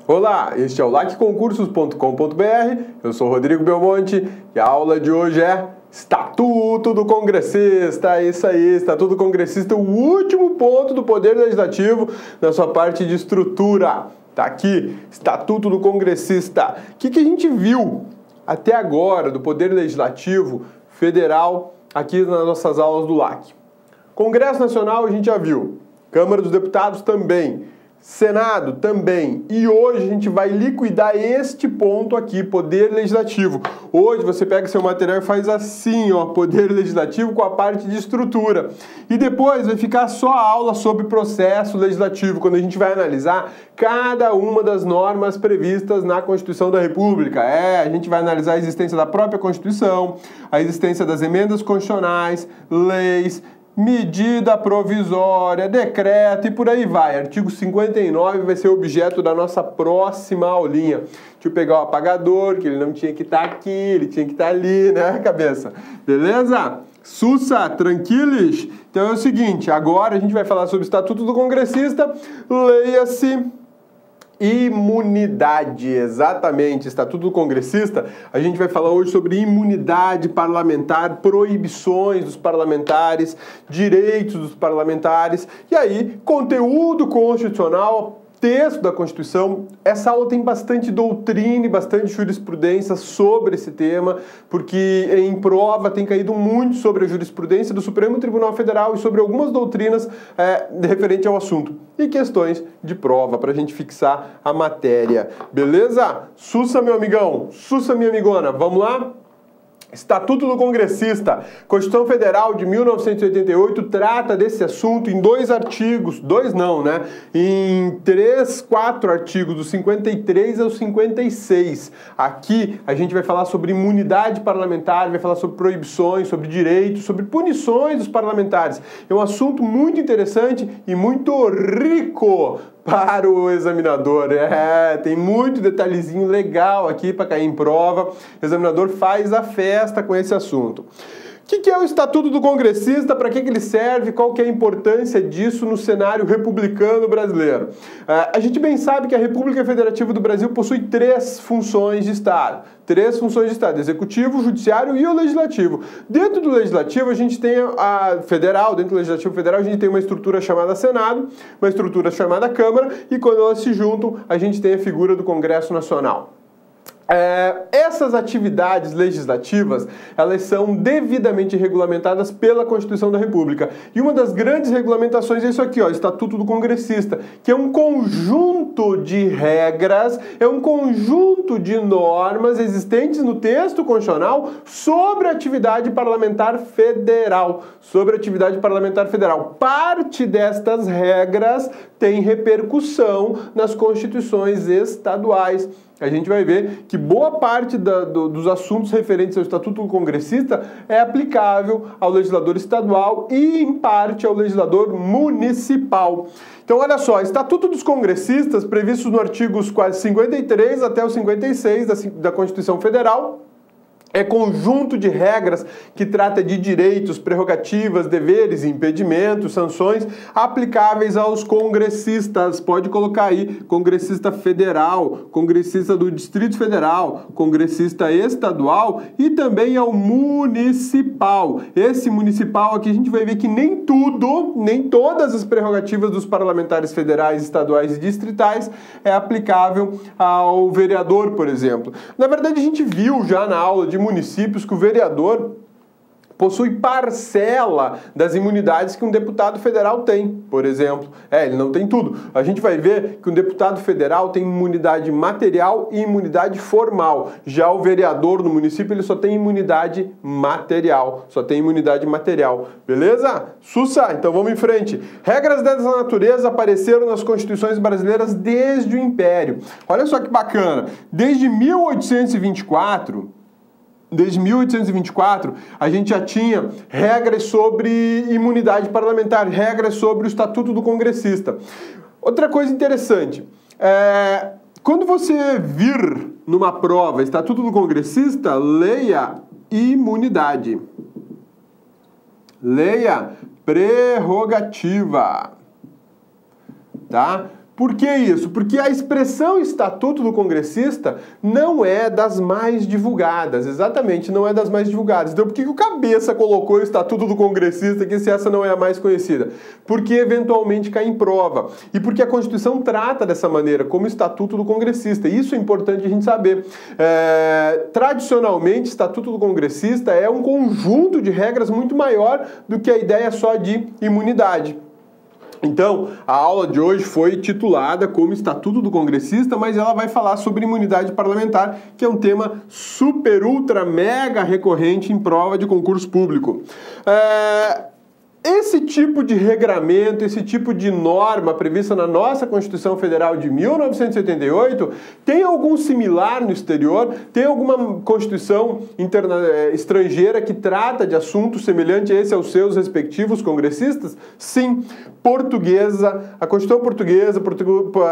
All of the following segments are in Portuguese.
Olá, este é o lacconcursos.com.br, eu sou Rodrigo Belmonte e a aula de hoje é Estatuto do Congressista. É isso aí, Estatuto do Congressista, o último ponto do Poder Legislativo na sua parte de estrutura. Tá aqui, Estatuto do Congressista. O que a gente viu até agora do Poder Legislativo Federal aqui nas nossas aulas do LAC? Congresso Nacional a gente já viu, Câmara dos Deputados também, Senado também, e hoje a gente vai liquidar este ponto aqui, Poder Legislativo. Hoje você pega seu material e faz assim, ó, Poder Legislativo com a parte de estrutura. E depois vai ficar só a aula sobre processo legislativo, quando a gente vai analisar cada uma das normas previstas na Constituição da República. A gente vai analisar a existência da própria Constituição, a existência das emendas constitucionais, leis, medida provisória, decreto e por aí vai. Artigo 59 vai ser objeto da nossa próxima aulinha. Deixa eu pegar o apagador, que ele não tinha que estar aqui, ele tinha que estar ali, né, cabeça? Beleza? Sussa, tranquilos? Então é o seguinte, agora a gente vai falar sobre o Estatuto do Congressista, leia-se imunidade, exatamente, Estatuto do Congressista. A gente vai falar hoje sobre imunidade parlamentar, proibições dos parlamentares, direitos dos parlamentares, e aí, conteúdo constitucional, texto da Constituição. Essa aula tem bastante doutrina e bastante jurisprudência sobre esse tema, porque em prova tem caído muito sobre a jurisprudência do Supremo Tribunal Federal e sobre algumas doutrinas referente ao assunto. E questões de prova, para a gente fixar a matéria. Beleza? Sussa, meu amigão! Sussa, minha amigona! Vamos lá? Estatuto do Congressista. Constituição Federal de 1988 trata desse assunto em dois artigos, dois não, né? Em 4 artigos, dos 53 ao 56. Aqui a gente vai falar sobre imunidade parlamentar, vai falar sobre proibições, sobre direitos, sobre punições dos parlamentares. É um assunto muito interessante e muito rico para o examinador. Tem muito detalhezinho legal aqui para cair em prova. O examinador faz a festa com esse assunto. O que é o Estatuto do Congressista? Para que ele serve? Qual que é a importância disso no cenário republicano brasileiro? A gente bem sabe que a República Federativa do Brasil possui 3 funções de Estado. 3 funções de Estado: Executivo, Judiciário e o Legislativo. Dentro do Legislativo a gente tem a Federal, dentro do Legislativo Federal a gente tem uma estrutura chamada Senado, uma estrutura chamada Câmara, e quando elas se juntam a gente tem a figura do Congresso Nacional. Essas atividades legislativas, elas são devidamente regulamentadas pela Constituição da República. E uma das grandes regulamentações é isso aqui, ó, Estatuto do Congressista, que é um conjunto de regras, é um conjunto de normas existentes no texto constitucional sobre a atividade parlamentar federal. Sobre a atividade parlamentar federal. Parte destas regras tem repercussão nas constituições estaduais. A gente vai ver que boa parte dos assuntos referentes ao Estatuto do Congressista é aplicável ao legislador estadual e, em parte, ao legislador municipal. Então, olha só, Estatuto dos Congressistas, previstos no artigos 53 até o 56 da Constituição Federal, é conjunto de regras que trata de direitos, prerrogativas, deveres, impedimentos, sanções aplicáveis aos congressistas. Pode colocar aí, congressista federal, congressista do Distrito Federal, congressista estadual e também ao municipal. Esse municipal aqui a gente vai ver que nem todas as prerrogativas dos parlamentares federais, estaduais e distritais é aplicável ao vereador, por exemplo. Na verdade, a gente viu já na aula de municípios que o vereador possui parcela das imunidades que um deputado federal tem, por exemplo. Ele não tem tudo. A gente vai ver que um deputado federal tem imunidade material e imunidade formal. Já o vereador no município, ele só tem imunidade material. Só tem imunidade material. Beleza? Sussa! Então vamos em frente. Regras dessa natureza apareceram nas constituições brasileiras desde o Império. Olha só que bacana. Desde 1824, a gente já tinha regras sobre imunidade parlamentar, regras sobre o Estatuto do Congressista. Outra coisa interessante, quando você vir numa prova Estatuto do Congressista, leia imunidade. Leia prerrogativa. Tá? Por que isso? Porque a expressão Estatuto do Congressista não é das mais divulgadas, exatamente, não é das mais divulgadas. Então por que o Cabeça colocou o Estatuto do Congressista aqui se essa não é a mais conhecida? Porque eventualmente cai em prova. E porque a Constituição trata dessa maneira, como Estatuto do Congressista. Isso é importante a gente saber. Tradicionalmente, Estatuto do Congressista é um conjunto de regras muito maior do que a ideia só de imunidade. Então, a aula de hoje foi titulada como Estatuto do Congressista, mas ela vai falar sobre imunidade parlamentar, que é um tema super, ultra, mega recorrente em prova de concurso público. Esse tipo de regramento, esse tipo de norma prevista na nossa Constituição Federal de 1988, tem algum similar no exterior? Tem alguma Constituição estrangeira que trata de assunto semelhante a esse aos seus respectivos congressistas? Sim. Portuguesa, a Constituição portuguesa,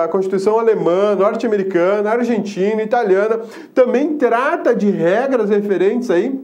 a Constituição alemã, norte-americana, argentina, italiana, também trata de regras referentes aí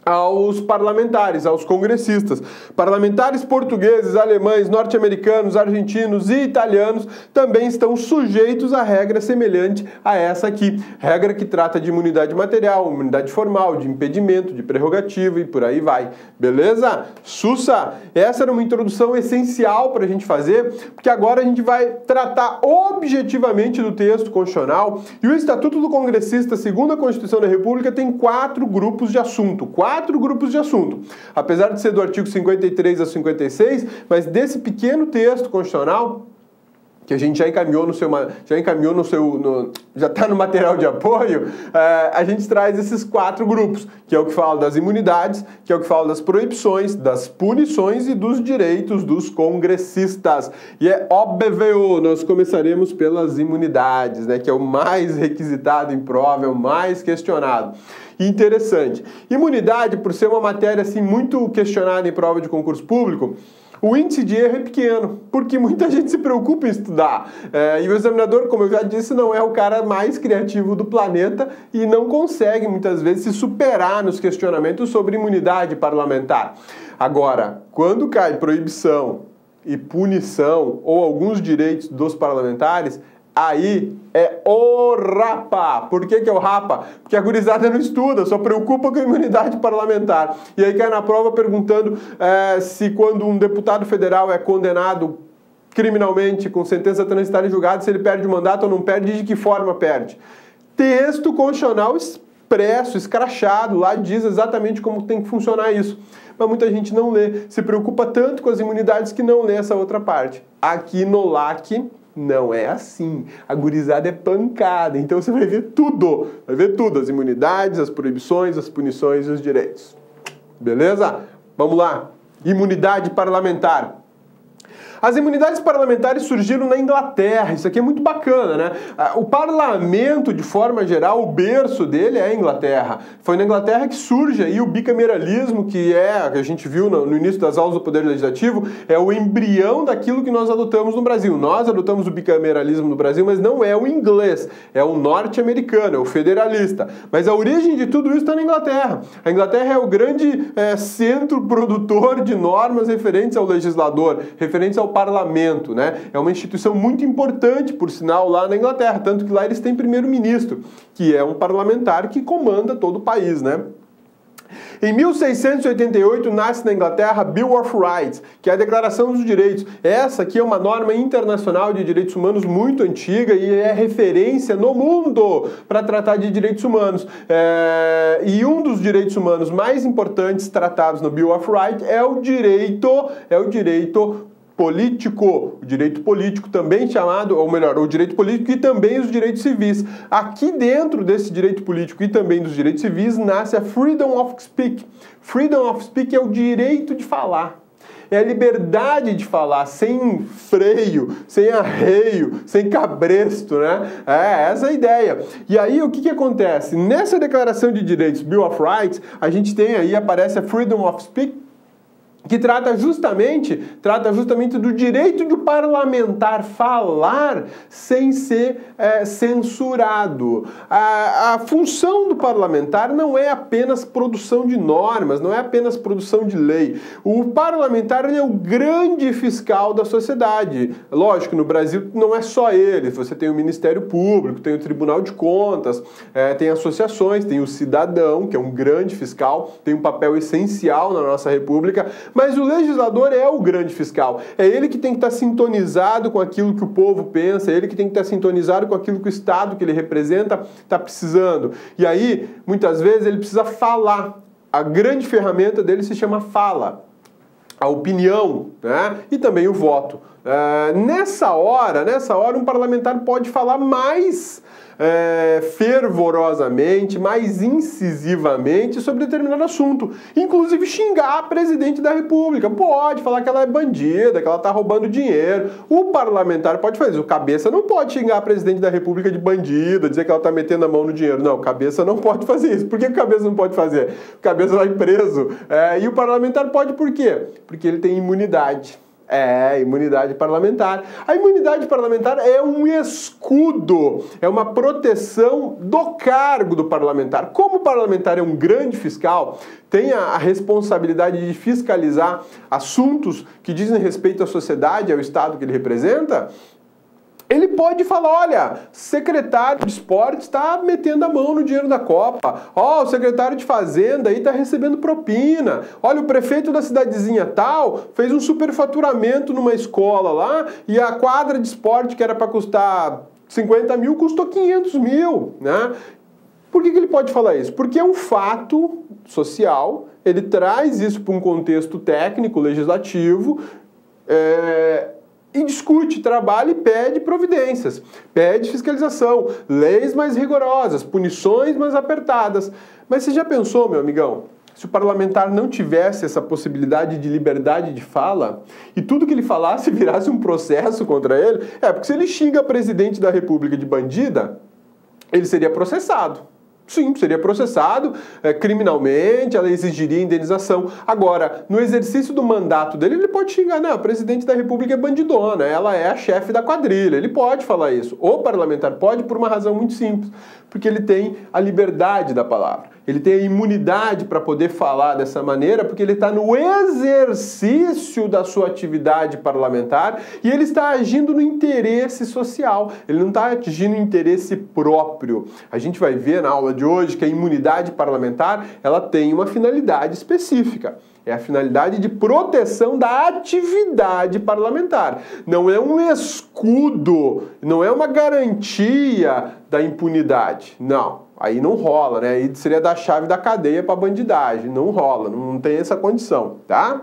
aos parlamentares, aos congressistas. Parlamentares portugueses, alemães, norte-americanos, argentinos e italianos também estão sujeitos a regra semelhante a essa aqui. Regra que trata de imunidade material, imunidade formal, de impedimento, de prerrogativa e por aí vai. Beleza? Sussa! Essa era uma introdução essencial para a gente fazer, porque agora a gente vai tratar objetivamente do texto constitucional e o Estatuto do Congressista, segundo a Constituição da República, tem 4 grupos de assunto. 4 grupos de assunto. Apesar de ser do artigo 53 a 56, mas desse pequeno texto constitucional, que a gente já encaminhou já está no material de apoio, a gente traz esses 4 grupos, que é o que fala das imunidades, que é o que fala das proibições, das punições e dos direitos dos congressistas. E é óbvio, nós começaremos pelas imunidades, né, que é o mais requisitado em prova, é o mais questionado. Interessante. Imunidade, por ser uma matéria assim muito questionada em prova de concurso público, o índice de erro é pequeno, porque muita gente se preocupa em estudar. E o examinador, como eu já disse, não é o cara mais criativo do planeta e não consegue, muitas vezes, se superar nos questionamentos sobre imunidade parlamentar. Agora, quando cai proibição e punição ou alguns direitos dos parlamentares, aí é o rapa. Por que é o rapa? Porque a gurizada não estuda, só preocupa com a imunidade parlamentar. E aí cai na prova perguntando se quando um deputado federal é condenado criminalmente com sentença transitária em julgado, se ele perde o mandato ou não perde e de que forma perde. Texto constitucional expresso, escrachado, lá diz exatamente como tem que funcionar isso. Mas muita gente não lê, se preocupa tanto com as imunidades que não lê essa outra parte. Aqui no LAC não é assim. A gurizada é pancada. Então você vai ver tudo. Vai ver tudo. As imunidades, as proibições, as punições e os direitos. Beleza? Vamos lá. Imunidade parlamentar. As imunidades parlamentares surgiram na Inglaterra, isso aqui é muito bacana, né? O parlamento, de forma geral, o berço dele é a Inglaterra. Foi na Inglaterra que surge aí o bicameralismo, que a gente viu no início das aulas do Poder Legislativo, é o embrião daquilo que nós adotamos no Brasil. Nós adotamos o bicameralismo no Brasil, mas não é o inglês, é o norte-americano, é o federalista. Mas a origem de tudo isso está na Inglaterra. A Inglaterra é o grande centro produtor de normas referentes ao legislador, referentes ao parlamento, né? É uma instituição muito importante, por sinal, lá na Inglaterra, tanto que lá eles têm primeiro-ministro, que é um parlamentar que comanda todo o país, né? Em 1688 nasce na Inglaterra a Bill of Rights, que é a Declaração dos Direitos. Essa aqui é uma norma internacional de direitos humanos muito antiga e é referência no mundo para tratar de direitos humanos. E um dos direitos humanos mais importantes tratados no Bill of Rights é o direito político, o direito político também chamado, ou melhor, o direito político e também os direitos civis. Aqui dentro desse direito político e também dos direitos civis nasce a Freedom of Speech. Freedom of Speech é o direito de falar. É a liberdade de falar, sem freio, sem arreio, sem cabresto, né? Essa é a ideia. E aí, o que acontece? Nessa Declaração de Direitos, Bill of Rights, a gente tem aí, aparece a Freedom of Speech, que trata justamente do direito do parlamentar falar sem ser censurado. A função do parlamentar não é apenas produção de normas, não é apenas produção de lei. O parlamentar ele é o grande fiscal da sociedade. Lógico, no Brasil não é só ele. Você tem o Ministério Público, tem o Tribunal de Contas, tem associações, tem o cidadão, que é um grande fiscal, tem um papel essencial na nossa República, mas o legislador é o grande fiscal. É ele que tem que estar sintonizado com aquilo que o povo pensa, é ele que tem que estar sintonizado com aquilo que o Estado que ele representa está precisando. E aí, muitas vezes, ele precisa falar. A grande ferramenta dele se chama fala. A opinião, né? E também o voto. Nessa hora, um parlamentar pode falar mais fervorosamente, mais incisivamente sobre determinado assunto. Inclusive xingar a presidente da República. Pode falar que ela é bandida, que ela está roubando dinheiro. O parlamentar pode fazer isso. O cabeça não pode xingar a presidente da República de bandida, dizer que ela está metendo a mão no dinheiro. Não, o cabeça não pode fazer isso. Por que o cabeça não pode fazer? O cabeça vai preso. E o parlamentar pode por quê? Porque ele tem imunidade. Imunidade parlamentar. A imunidade parlamentar é um escudo, é uma proteção do cargo do parlamentar. Como o parlamentar é um grande fiscal, tem a responsabilidade de fiscalizar assuntos que dizem respeito à sociedade, ao Estado que ele representa, ele pode falar, olha, secretário de esportes está metendo a mão no dinheiro da Copa. Ó, o secretário de fazenda aí está recebendo propina. Olha, o prefeito da cidadezinha tal fez um superfaturamento numa escola lá e a quadra de esporte que era para custar 50 mil custou 500 mil, né? Por que ele pode falar isso? Porque é um fato social, ele traz isso para um contexto técnico, legislativo, e discute, trabalha e pede providências, pede fiscalização, leis mais rigorosas, punições mais apertadas. Mas você já pensou, meu amigão, se o parlamentar não tivesse essa possibilidade de liberdade de fala e tudo que ele falasse virasse um processo contra ele? Porque se ele xinga a presidente da República de bandida, ele seria processado. Sim, seria processado criminalmente, ela exigiria indenização. Agora, no exercício do mandato dele, ele pode xingar, não, a presidente da República é bandidona, ela é a chefe da quadrilha, ele pode falar isso. O parlamentar pode por uma razão muito simples, porque ele tem a liberdade da palavra, ele tem a imunidade para poder falar dessa maneira, porque ele está no exercício da sua atividade parlamentar e ele está agindo no interesse social, ele não está agindo no interesse próprio. A gente vai ver na aula de hoje que a imunidade parlamentar ela tem uma finalidade específica. É a finalidade de proteção da atividade parlamentar. Não é um escudo, não é uma garantia da impunidade. Não, aí não rola, né? Aí seria dar chave da cadeia para bandidagem. Não rola, não tem essa condição, tá?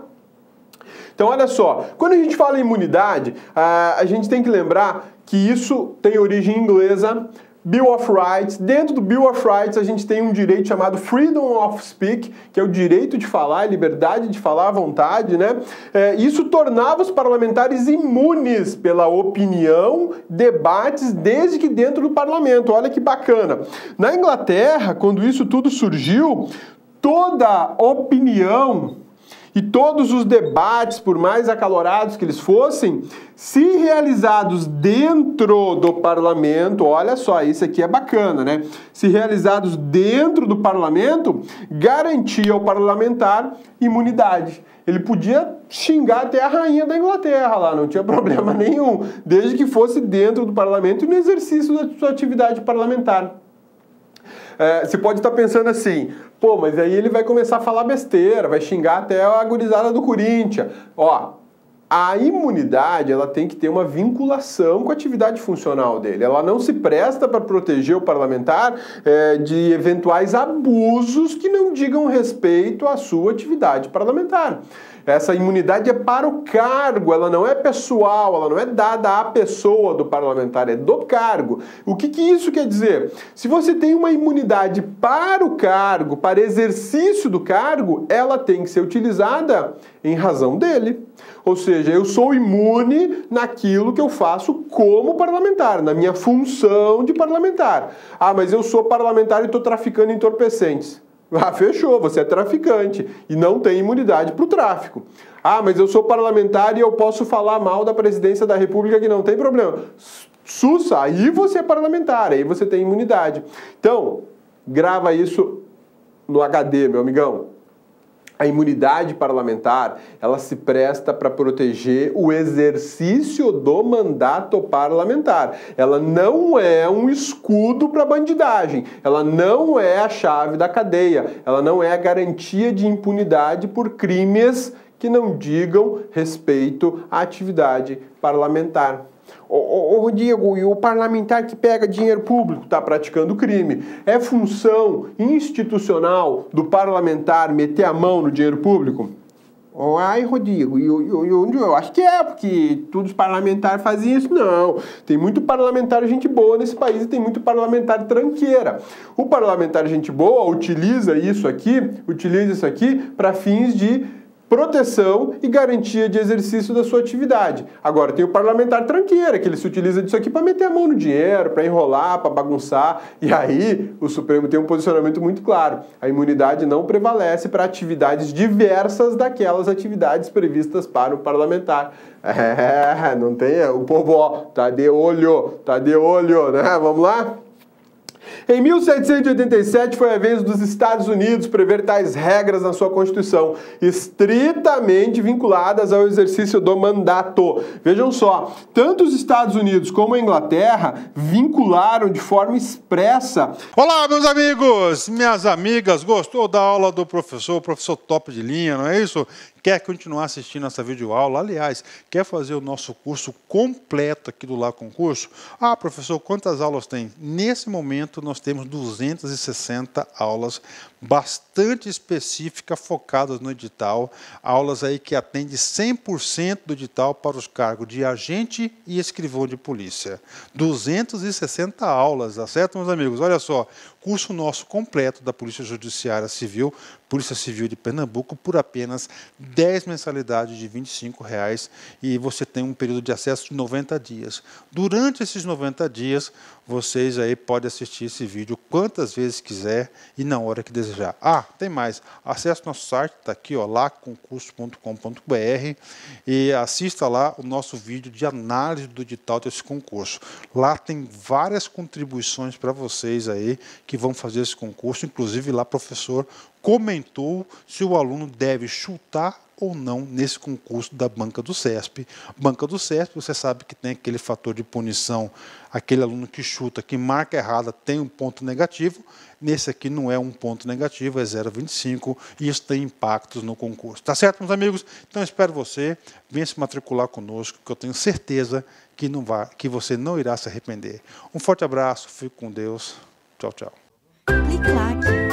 Então, olha só, quando a gente fala em imunidade, a gente tem que lembrar que isso tem origem inglesa, Bill of Rights. Dentro do Bill of Rights a gente tem um direito chamado Freedom of Speech, que é o direito de falar, a liberdade de falar à vontade, né? Isso tornava os parlamentares imunes pela opinião, debates, desde que dentro do parlamento. Olha que bacana. Na Inglaterra, quando isso tudo surgiu, toda opinião e todos os debates, por mais acalorados que eles fossem, se realizados dentro do parlamento, olha só, isso aqui é bacana, né? Se realizados dentro do parlamento, garantia ao parlamentar imunidade. Ele podia xingar até a rainha da Inglaterra lá, não tinha problema nenhum, desde que fosse dentro do parlamento e no exercício da sua atividade parlamentar. Você pode estar pensando assim, pô, mas aí ele vai começar a falar besteira, vai xingar até a gurizada do Corinthians. Ó, a imunidade ela tem que ter uma vinculação com a atividade funcional dele. Ela não se presta para proteger o parlamentar de eventuais abusos que não digam respeito à sua atividade parlamentar. Essa imunidade é para o cargo, ela não é pessoal, ela não é dada à pessoa do parlamentar, é do cargo. O que isso quer dizer? Se você tem uma imunidade para o cargo, para exercício do cargo, ela tem que ser utilizada em razão dele. Ou seja, eu sou imune naquilo que eu faço como parlamentar, na minha função de parlamentar. Ah, mas eu sou parlamentar e estou traficando entorpecentes. Ah, fechou, você é traficante e não tem imunidade para o tráfico. Ah, mas eu sou parlamentar e eu posso falar mal da presidência da República, que não tem problema. Sussa, aí você é parlamentar, aí você tem imunidade. Então, grava isso no HD, meu amigão. A imunidade parlamentar, ela se presta para proteger o exercício do mandato parlamentar. Ela não é um escudo para bandidagem, ela não é a chave da cadeia, ela não é a garantia de impunidade por crimes que não digam respeito à atividade parlamentar. Ô Diego, e o parlamentar que pega dinheiro público está praticando crime. É função institucional do parlamentar meter a mão no dinheiro público? Ai, Rodrigo, eu acho que é, porque todos os parlamentares fazem isso. Não, tem muito parlamentar gente boa nesse país e tem muito parlamentar tranqueira. O parlamentar gente boa utiliza isso aqui para fins de proteção e garantia de exercício da sua atividade. Agora, tem o parlamentar tranqueira, que ele se utiliza disso aqui para meter a mão no dinheiro, para enrolar, para bagunçar. E aí, o Supremo tem um posicionamento muito claro. A imunidade não prevalece para atividades diversas daquelas atividades previstas para o parlamentar. Não tem... O povo, ó, tá de olho, né? Vamos lá? Em 1787 foi a vez dos Estados Unidos prever tais regras na sua Constituição, estritamente vinculadas ao exercício do mandato. Vejam só, tanto os Estados Unidos como a Inglaterra vincularam de forma expressa. Olá, meus amigos, minhas amigas, gostou da aula do professor top de linha, não é isso? Quer continuar assistindo essa videoaula? Aliás, quer fazer o nosso curso completo aqui do Lá Concurso? Ah, professor, quantas aulas tem? Nesse momento, nós temos 260 aulas bastante específicas, focadas no edital. Aulas aí que atendem 100% do edital para os cargos de agente e escrivão de polícia. 260 aulas, tá certo, meus amigos? Olha só, curso nosso completo da Polícia Judiciária Civil, Polícia Civil de Pernambuco, por apenas 10 mensalidades de R$ 25,00 e você tem um período de acesso de 90 dias. Durante esses 90 dias, vocês aí podem assistir esse vídeo quantas vezes quiser e na hora que desejar. Ah, tem mais. Acesse nosso site, está aqui, ó, laconcurso.com.br e assista lá o nosso vídeo de análise do edital desse concurso. Lá tem várias contribuições para vocês aí que vão fazer esse concurso, inclusive lá, professor comentou se o aluno deve chutar ou não nesse concurso da banca do CESP. Banca do CESP, você sabe que tem aquele fator de punição, aquele aluno que chuta, que marca errada, tem um ponto negativo. Nesse aqui não é um ponto negativo, é 0,25, e isso tem impactos no concurso. Tá certo, meus amigos? Então, espero você, venha se matricular conosco, que eu tenho certeza que você não irá se arrepender. Um forte abraço, fique com Deus. Tchau, tchau. Clique lá.